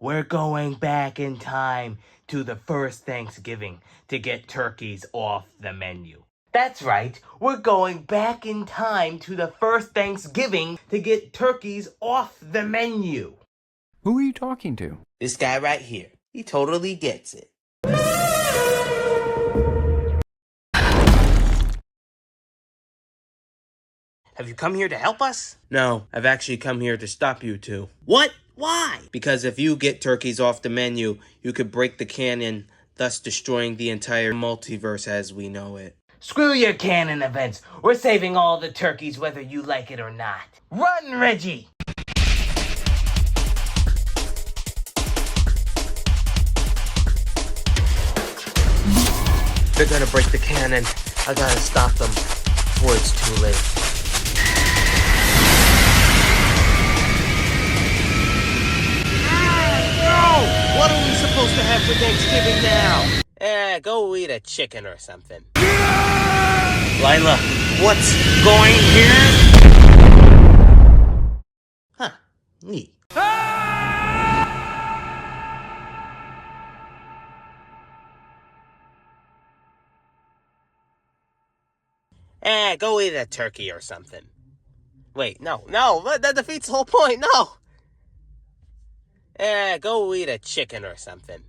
We're going back in time to the first Thanksgiving to get turkeys off the menu. That's right, we're going back in time to the first Thanksgiving to get turkeys off the menu. Who are you talking to? This guy right here. He totally gets it. Have you come here to help us? No, I've actually come here to stop you two. What? Why? Because if you get turkeys off the menu, you could break the canon, thus destroying the entire multiverse as we know it. Screw your canon events. We're saving all the turkeys whether you like it or not. Run, Reggie! They're gonna break the canon. I gotta stop them before it's too late. What are we supposed to have for Thanksgiving now? Go eat a chicken or something. Lila, what's going here? Huh, neat. Go eat a turkey or something. Wait, no, that defeats the whole point, no! Go eat a chicken or something.